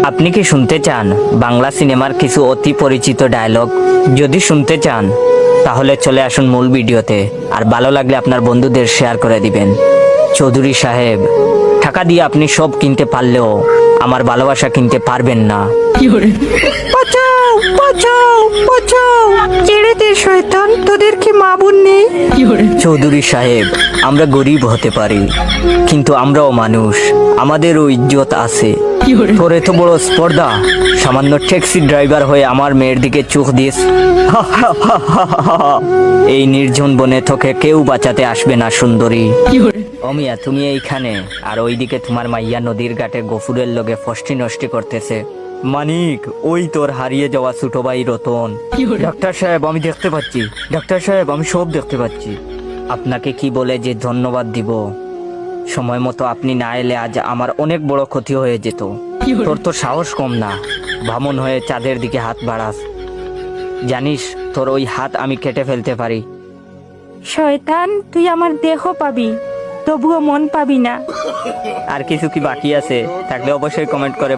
আপনি কি শুনতে চান বাংলা সিনেমার কিছু অতি পরিচিত ডায়লগ? যদি শুনতে চান তাহলে চলে আসুন মূল ভিডিওতে, আর ভালো লাগলে আপনার বন্ধুদের শেয়ার করে দিবেন। চৌধুরী সাহেব, টাকা দিয়ে আপনি সব কিনতে পারলেও আমার ভালোবাসা কিনতে পারবেন না। বাঁচাও বাঁচাও বাঁচাও, ছেড়ে দে শয়তান, তোদের কি মা বোন নেই? চৌধুরী সাহেব, আমরা গরিব হতে পারি, কিন্তু আমরাও মানুষ, আমাদেরও ইজ্জত আছে। তোর এত বড় স্পর্ধা, সামান্য ট্যাক্সি ড্রাইভার হয়ে আমার মেয়ের দিকে চোখ দিস। এই নির্জন বনে তোকে কেউ বাঁচাতে আসবে না সুন্দরী। অমিয়া, তুমি এইখানে, আর ওইদিকে তোমার মাইয়া নদীর ঘাটে গফুরের লগে ফষ্টি নষ্টি করতেছে। মানিক, ওই তোর হারিয়ে যাওয়া ছোট ভাই রতন। ডাক্তার সাহেব, আমি দেখতে পাচ্ছি। ডাক্তার সাহেব, আমি সব দেখতে পাচ্ছি। আপনাকে কি বলে যে ধন্যবাদ দিব? সময় মতো আপনি না এলে আজ আমার অনেক বড় ক্ষতি হয়ে যেত। তোর তো সাহস কম না, বামন হয়ে চাঁদের দিকে হাত বাড়াস। জানিস তোর ওই হাত আমি কেটে ফেলতে পারি। শয়তান, তুই আমার দেহ পাবি, তবুও মন পাবি না। আর কিছু কি বাকি আছে? থাকলে অবশ্যই কমেন্ট করে